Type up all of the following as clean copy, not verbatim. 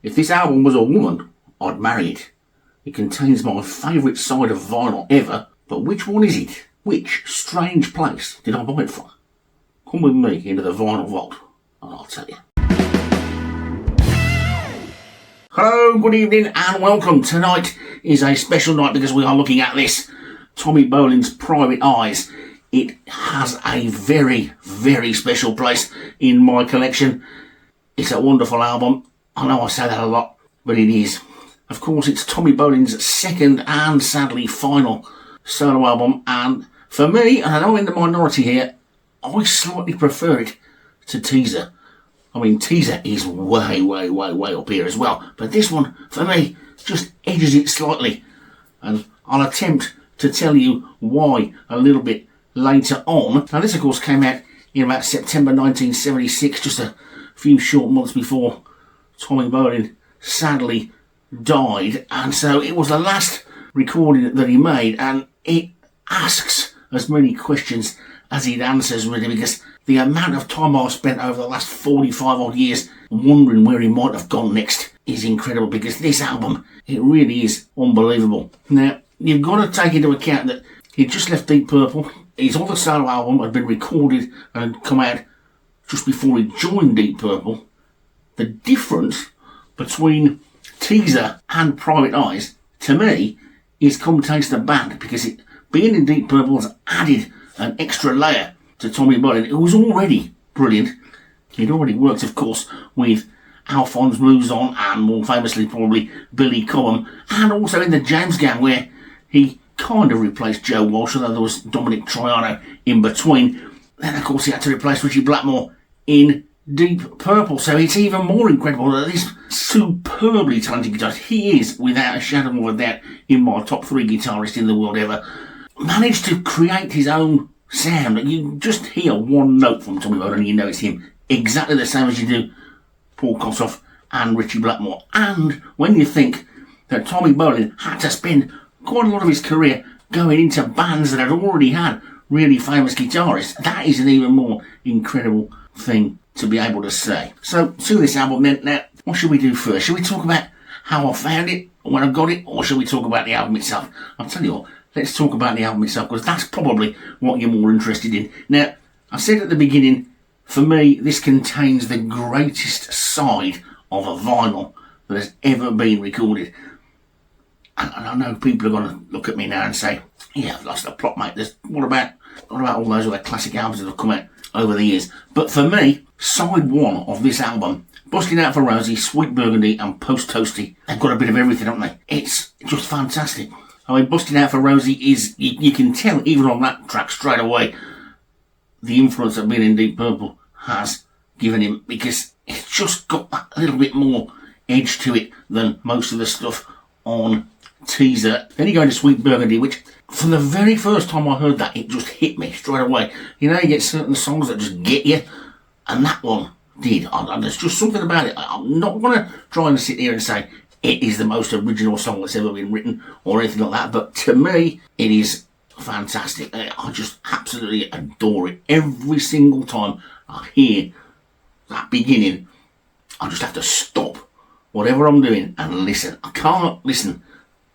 If this album was a woman, I'd marry it. It contains my favourite side of vinyl ever, but which one is it? Which strange place did I buy it from? Come with me into the vinyl vault and I'll tell you. Hello, good evening and welcome. Tonight is a special night because we are looking at this Tommy Bolin's Private Eyes. It has a very, very special place in my collection. It's a wonderful album. I know I say that a lot, but it is. Of course, it's Tommy Bolin's second and sadly final solo album, and for me, and I know I'm in the minority here, I slightly prefer it to Teaser. I mean, Teaser is way up here as well, but this one, for me, just edges it slightly, and I'll attempt to tell you why a little bit later on. Now, this, of course, came out in about September 1976, just a few short months before Tommy Bolin sadly died, and so it was the last recording that he made, and it asks as many questions as it answers, really, because the amount of time I've spent over the last 45 odd years wondering where he might have gone next is incredible, because this album, it really is unbelievable. Now, you've got to take into account that he just left Deep Purple. His other solo album had been recorded and come out just before he joined Deep Purple. The difference between Teaser and Private Eyes, to me, is come taste the band, because it, being in Deep Purple, has added an extra layer to Tommy Bolin, who was already brilliant. He'd already worked, of course, with Alphonse Moves On and, more famously, probably Billy Cobham, and also in the James Gang, where he kind of replaced Joe Walsh, although there was Dominic Troiano in between. Then, of course, he had to replace Richie Blackmore in Deep Purple, so it's even more incredible that this superbly talented guitarist, he is, without a shadow of a doubt, in my top 3 guitarists in the world ever, managed to create his own sound. You just hear one note from Tommy Bolin and you know it's him, exactly the same as you do Paul Kossoff and Richie Blackmore. And when you think that Tommy Bolin had to spend quite a lot of his career going into bands that had already had really famous guitarists, that is an even more incredible thing to be able to say. So, to this album then, now, what should we do first? Should we talk about how I found it, when I got it, or should we talk about the album itself? I'll tell you what, let's talk about the album itself, because that's probably what you're more interested in. Now, I said at the beginning, for me, this contains the greatest side of a vinyl that has ever been recorded. And I know people are going to look at me now and say, yeah, I've lost the plot, mate. What about all those other classic albums that have come out over the years? But for me, side 1 of this album, Busting Out for Rosie, Sweet Burgundy and Post Toasty, they've got a bit of everything, haven't they? It's just fantastic. I mean, Busting Out for Rosie is, you can tell even on that track straight away, the influence that being in Deep Purple has given him, because it's just got that little bit more edge to it than most of the stuff on Teaser. Then you go into Sweet Burgundy, which from the very first time I heard that, it just hit me straight away. You know, you get certain songs that just get you, and that one did. And there's just something about it. I'm not going to try and sit here and say it is the most original song that's ever been written or anything like that, but to me, it is fantastic. I just absolutely adore it. Every single time I hear that beginning, I just have to stop whatever I'm doing and listen. I can't listen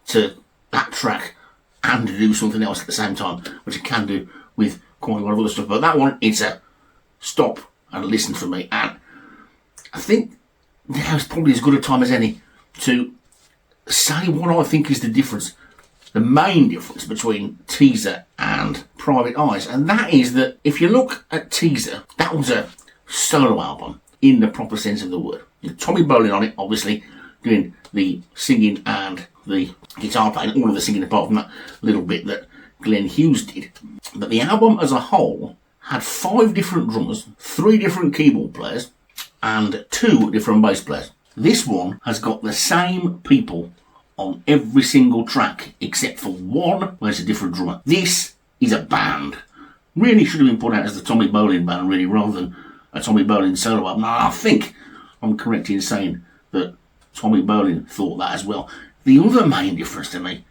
to that track and do something else at the same time, which I can do with quite a lot of other stuff. But that one, it's a stop and listen for me. And I think now is probably as good a time as any to say what I think is the difference, the main difference between Teaser and Private Eyes. And that is that if you look at Teaser, that was a solo album in the proper sense of the word. Tommy Bolin on it, obviously, doing the singing and the guitar playing, all of the singing apart from that little bit that Glenn Hughes did. But the album as a whole had 5 different drummers, 3 different keyboard players, and 2 different bass players. This one has got the same people on every single track, except for one where it's a different drummer. This is a band. Really should have been put out as the Tommy Bolin Band, really, rather than a Tommy Bolin solo album. Now, I think I'm correct in saying that Tommy Bolin thought that as well. The other main difference to me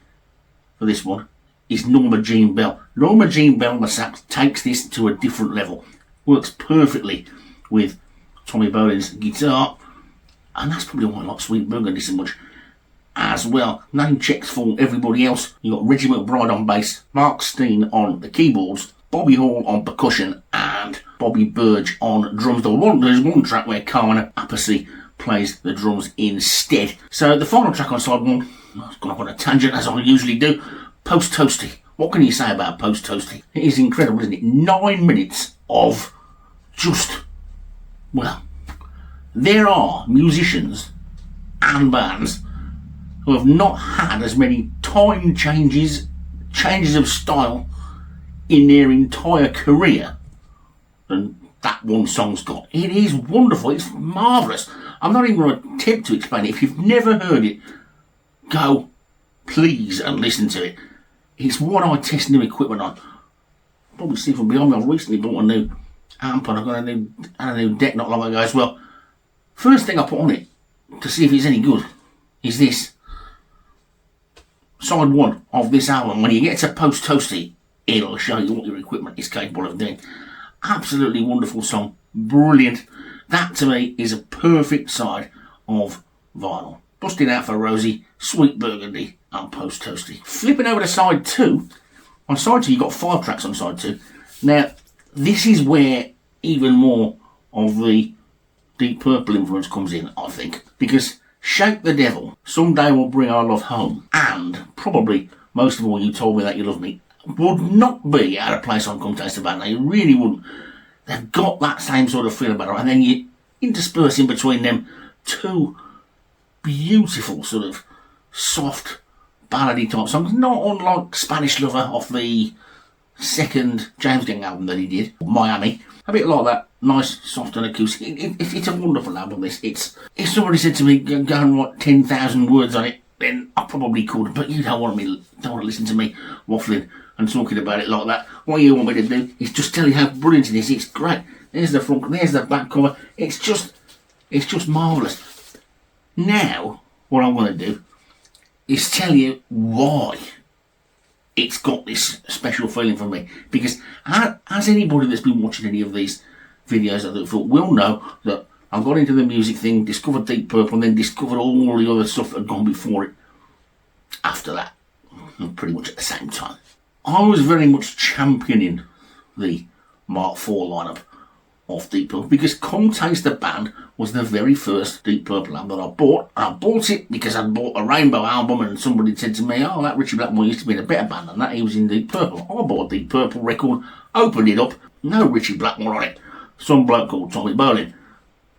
for this one is Norma Jean Bell. Norma Jean Bell on the sax takes this to a different level. Works perfectly with Tommy Bolin's guitar. And that's probably why I like Sweet Burgundy so much as well. Name checks for everybody else. You got Reggie McBride on bass, Mark Steen on the keyboards, Bobby Hall on percussion, and Bobby Burge on drums. There's one track where Carmine Appice plays the drums instead. So the final track on side one, I've gone off on a tangent as I usually do, Post Toasty. What can you say about Post Toasty? It is incredible, isn't it? 9 minutes of just, well, there are musicians and bands who have not had as many time changes of style in their entire career than that one song's got. It is wonderful. It's marvellous. I'm not even going to attempt to explain it. If you've never heard it, go, please, and listen to it. It's what I test new equipment on. Probably see from behind me, I recently bought a new amp and I've got a new deck not long ago as well. First thing I put on it to see if it's any good is this. Side one of this album. When you get to Post Toasty, it'll show you what your equipment is capable of doing. Absolutely wonderful song. Brilliant. That to me is a perfect side of vinyl. Busting Out for Rosie, Sweet Burgundy and Post Toasty. Flipping over to side two. On side two you've got 5 tracks on side two. Now this is where even more of the Deep Purple influence comes in, I think. Because Shake the Devil, Someday We'll Bring Our Love Home, and probably most of all You Told Me That You Love Me, would not be out of place on Come Taste the Band. They really wouldn't. They've got that same sort of feel about it, and then you intersperse in between them 2 beautiful sort of soft ballady type songs, not unlike Spanish Lover off the second James Gang album that he did, Miami. A bit like that, nice, soft and acoustic. It's a wonderful album, this. If somebody said to me, go and write 10,000 words on it, then I probably could, but you don't want to listen to me waffling and talking about it like that. What you want me to do is just tell you how brilliant it is. It's great. There's the front, there's the back cover. It's just marvellous. Now, what I want to do is tell you why it's got this special feeling for me. Because as anybody that's been watching any of these videos I thought will know that I got into the music thing, discovered Deep Purple, and then discovered all the other stuff that had gone before it after that, pretty much at the same time. I was very much championing the Mark IV lineup of Deep Purple because Come Taste the Band was the very first Deep Purple album that I bought. I bought it because I'd bought a Rainbow album and somebody said to me, oh, that Richie Blackmore used to be in a better band than that, he was in Deep Purple. I bought a Deep Purple record, opened it up, no Richie Blackmore on it, some bloke called Tommy Bolin.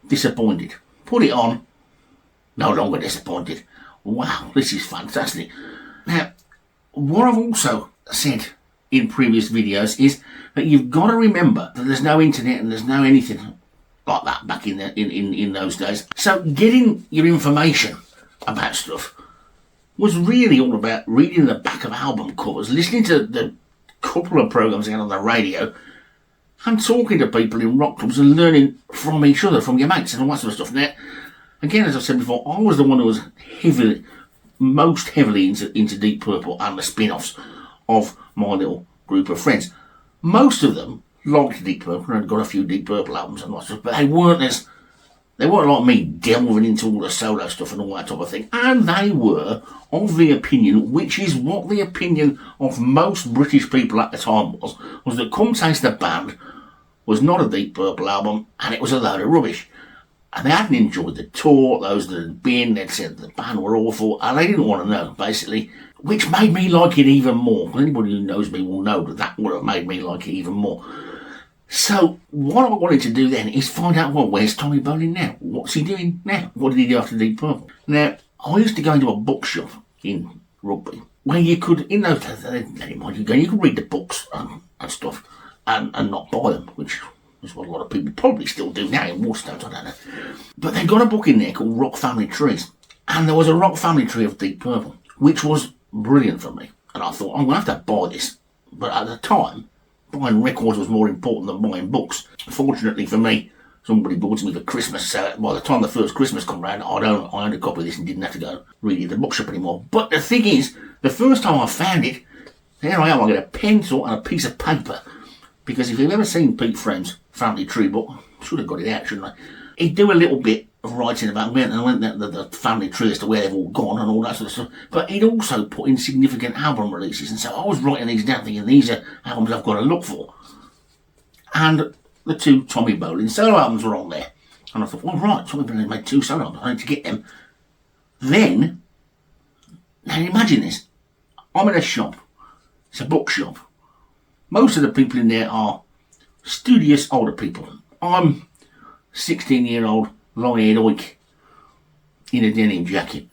Disappointed. Put it on, no longer disappointed. Wow, this is fantastic. Now, what I've also said in previous videos is that you've got to remember that there's no internet and there's no anything like that back in those days. So getting your information about stuff was really all about reading the back of album covers, listening to the couple of programs again on the radio, and talking to people in rock clubs and learning from each other, from your mates and all that sort of stuff. Now, again, as I've said before, I was the one who was most heavily into Deep Purple and the spin-offs of my little group of friends. Most of them liked Deep Purple and got a few Deep Purple albums and lots of, but they weren't like me delving into all the solo stuff and all that type of thing. And they were of the opinion, which is what the opinion of most British people at the time was that Come Taste the Band was not a Deep Purple album and it was a load of rubbish. And they hadn't enjoyed the tour, those that had been, they'd said the band were awful, and they didn't want to know, basically, which made me like it even more. Anybody who knows me will know that would have made me like it even more. So, what I wanted to do then is find out, well, where's Tommy Bolin now? What's he doing now? What did he do after Deep Purple? Now, I used to go into a bookshop in Rugby, where you could, in those days, you could read the books and stuff, and not buy them, which is what a lot of people probably still do now in Waterstones, I don't know. But they got a book in there called Rock Family Trees. And there was a Rock Family Tree of Deep Purple, which was brilliant for me. And I thought, I'm going to have to buy this. But at the time, buying records was more important than buying books. Fortunately for me, somebody bought it me for Christmas. So by the time the first Christmas come round, I owned a copy of this and didn't have to go read it at the bookshop anymore. But the thing is, the first time I found it, there I am, I get a pencil and a piece of paper. Because if you've ever seen Pete Friend's Family Tree book, I should have got it out, shouldn't I? He'd do a little bit writing about men, and I went the family tree as to where they've all gone and all that sort of stuff. But he'd also put in significant album releases, and so I was writing these down thinking these are albums I've got to look for. And the 2 Tommy Bolin solo albums were on there. And I thought, well, right, Tommy Bolin made 2 solo albums, I need to get them. Then, now imagine this, I'm in a shop, it's a bookshop. Most of the people in there are studious older people. I'm 16-year-old long-haired oik in a denim jacket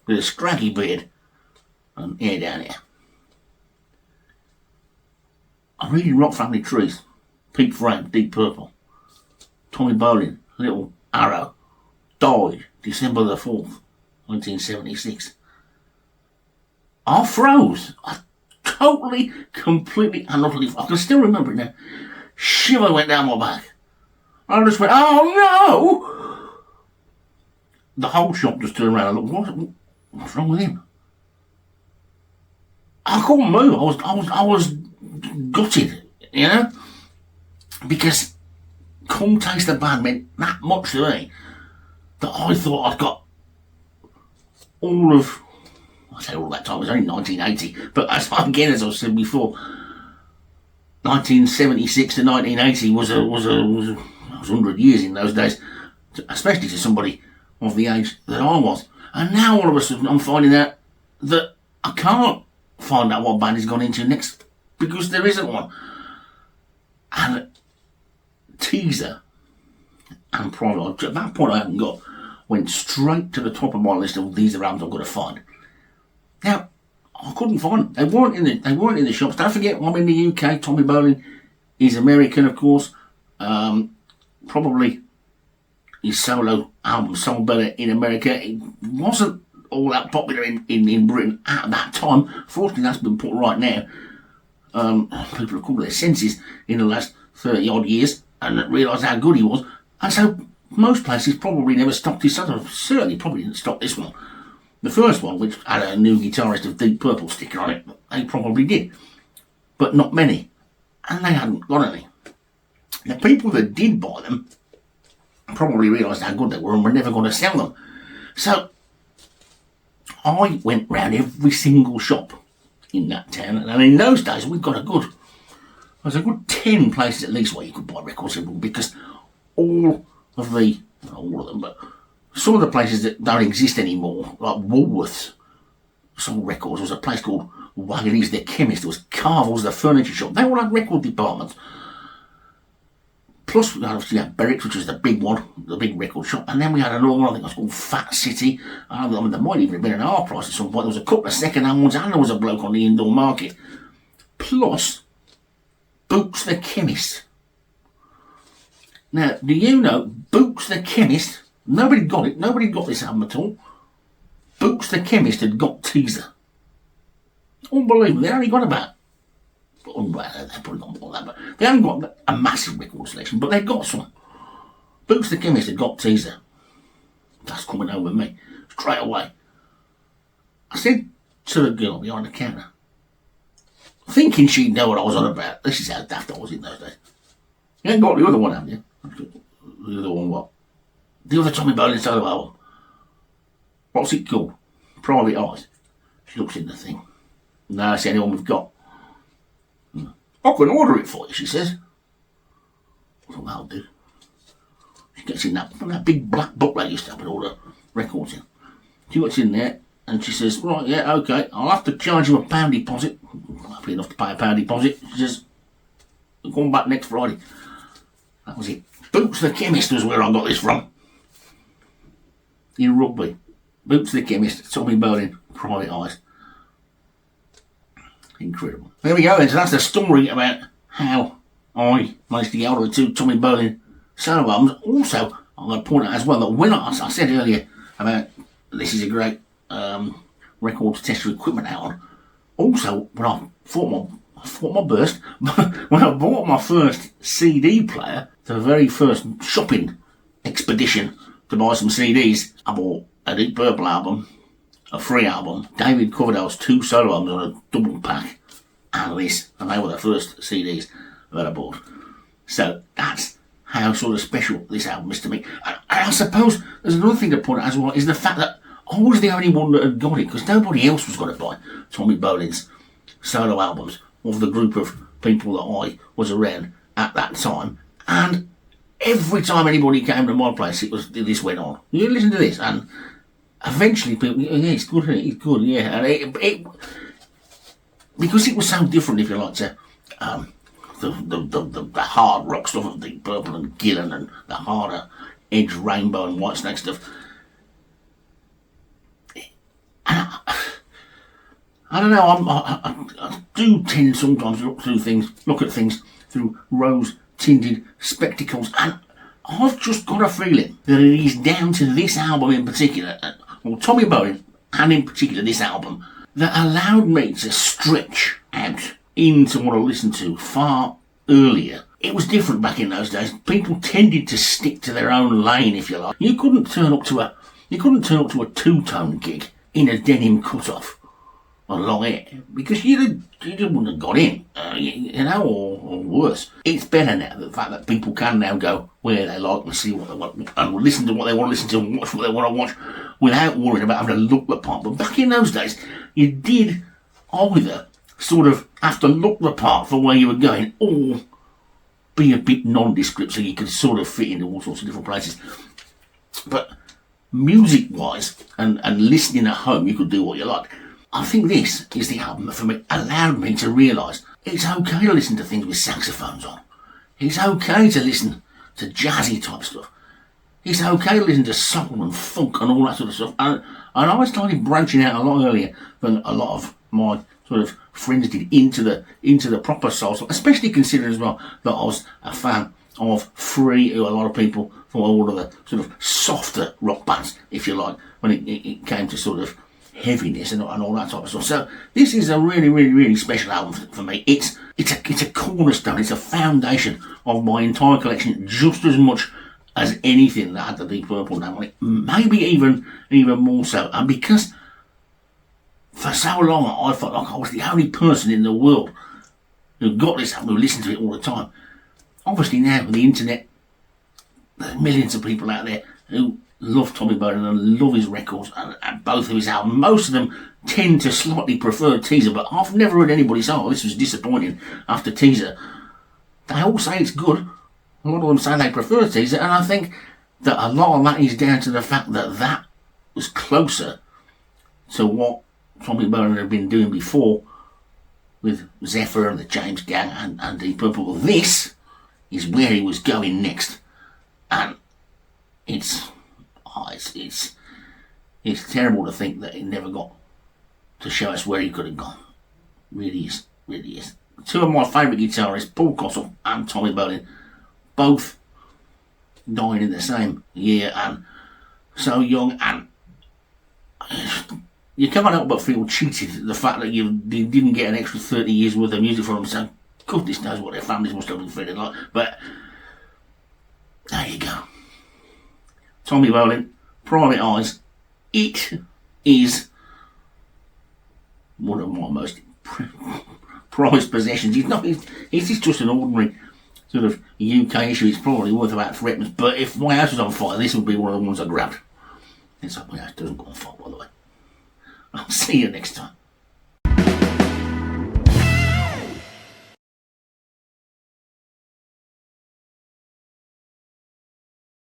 with a scraggy beard and hair down here. I'm reading Rock Family Trees, Pink Frame, Deep Purple. Tommy Bolin, Little Arrow, died December the 4th, 1976. I froze. I totally, completely, and utterly, I can still remember it now. Shiver went down my back. I just went, oh no! The whole shop just turned around and looked, what's wrong with him? I couldn't move. I was gutted, you know? Because Come Taste the Band meant that much to me that I thought I'd got all of, I say all that time, it was only 1980, but as I said before, 1976 to 1980 was 100 years in those days, especially to somebody of the age that I was. And now all of a sudden I'm finding out that I can't find out what band he's gone into next because there isn't one. And Teaser and Private Eyes, at that point I hadn't got, went straight to the top of my list of these are albums I've got to find. Now, I couldn't find them. They weren't in the shops. Don't forget, I'm in the UK. Tommy Bolin is American, of course. Probably his solo album sold better in America. It wasn't all that popular in Britain at that time. Fortunately, that's been put right now. People have come to their senses in the last 30 odd years and realised how good he was. And so most places probably never stopped his solo. Certainly probably didn't stop this one. The first one, which had a new guitarist of Deep Purple sticker on it, they probably did. But not many. And they hadn't got any. The people that did buy them probably realised how good they were and were never going to sell them. So I went round every single shop in that town. And in those days, there's a good 10 places at least where you could buy records because all of them, but some of the places that don't exist anymore, like Woolworths, sold records. There was a place called Waggery's the Chemist. There was Carvel's the furniture shop. They all had record departments. Plus, we obviously had Berwick's, which was the big one, the big record shop. And then we had another one, I think it was called Fat City. I mean, there might even have been an R price at some point. There was a couple of second-hand ones, and there was a bloke on the indoor market. Plus, Boots the Chemist. Now, do you know, Boots the Chemist, nobody got it, nobody got this album at all. Boots the Chemist had got Teaser. Unbelievable, they only got about, they probably got more than that, but they haven't got a massive record selection, but they got some. Boots the Chemist had got Teaser. That's coming home with me, straight away. I said to the girl behind the counter, thinking she'd know what I was on about. This is how daft I was in those days. You ain't got the other one, haven't you? The other one what? The other Tommy Bolin solo album. What's it called? Private Eyes. She looks in the thing. No, it's the only one we've got. I can order it for you, she says. I thought, that'll do. She gets in that big black book they used to have with all the records in. She gets in there and she says, right, yeah, okay, I'll have to charge you £1 deposit. I'm happy enough to pay £1 deposit. She says, I'll come back next Friday. That was it. Boots the Chemist was where I got this from. In Rugby. Boots the Chemist, Tommy Bolin, Private Eyes. Incredible. There we go then, so that's the story about how I managed to get hold of the 2 Tommy Bolin solo albums. Also, I'm going to point out as well that when I said earlier about this is a great record to test your equipment out on, also when I thought my burst, when I bought my first CD player, the very first shopping expedition to buy some CDs, I bought a Deep Purple album, a free album, David Coverdale's 2 solo albums on a double pack, and this, and they were the first CDs that I bought. So that's how sort of special this album is to me. And I suppose there's another thing to point out as well, is the fact that I was the only one that had got it, because nobody else was going to buy Tommy Bolin's solo albums of the group of people that I was around at that time. And every time anybody came to my place, this went on. You listen to this, and eventually people, yeah, it's good, isn't it? It's good, yeah. And because it was so different, if you like, to the hard rock stuff of Deep Purple and Gillan and the harder Edge, Rainbow and Whitesnake stuff. And I don't know, I do tend sometimes to look at things through rose-tinted spectacles, and I've just got a feeling that it is down to this album in particular, or Tommy Bolin, and in particular this album, that allowed me to stretch out into what I listened to far earlier. It was different back in those days. People tended to stick to their own lane, if you like. You couldn't turn up to a two-tone gig in a denim cut-off or long hair, because you just wouldn't have got in, or worse. It's better now, the fact that people can now go where they like and see what they want and listen to what they want to listen to and watch what they want to watch without worrying about having to look the part. But back in those days, you did either sort of have to look the part for where you were going, or be a bit nondescript so you could sort of fit into all sorts of different places. But music-wise and listening at home, you could do what you like. I think this is the album that for me allowed me to realise it's okay to listen to things with saxophones on. It's okay to listen to jazzy type stuff. It's okay to listen to soul and funk and all that sort of stuff. And I started branching out a lot earlier than a lot of my sort of friends did into the proper soul stuff, especially considering as well that I was a fan of Free, who a lot of people thought all of the sort of softer rock bands, if you like, when it came to sort of heaviness and all that type of stuff. So this is a really, really, really special album for me. It's a cornerstone. It's a foundation of my entire collection, just as much as anything that had the Deep Purple name on it. Maybe even more so. And because for so long I felt like I was the only person in the world who got this album, who listened to it all the time. Obviously now with the internet, there's millions of people out there who love Tommy Bolin and love his records and both of his albums. Most of them tend to slightly prefer Teaser, but I've never heard anybody say, oh, this was disappointing after Teaser. They all say it's good. A lot of them say they prefer Teaser, and I think that a lot of that is down to the fact that was closer to what Tommy Bolin had been doing before with Zephyr and the James Gang and Deep Purple. This is where he was going next, and it's terrible to think that he never got to show us where he could have gone. Really is. Two of my favourite guitarists, Paul Cottle and Tommy Bolin, both dying in the same year and so young, and you can't help but feel cheated, the fact that you didn't get an extra 30 years worth of music from them, so goodness knows what their families must have been feeling like. But there you go. Tommy Bolin, Private Eyes. It is one of my most prized possessions. It's just an ordinary sort of UK issue. It's probably worth about £3, but if my house was on fire, this would be one of the ones I grabbed. It's like my house doesn't go on fire, by the way. I'll see you next time.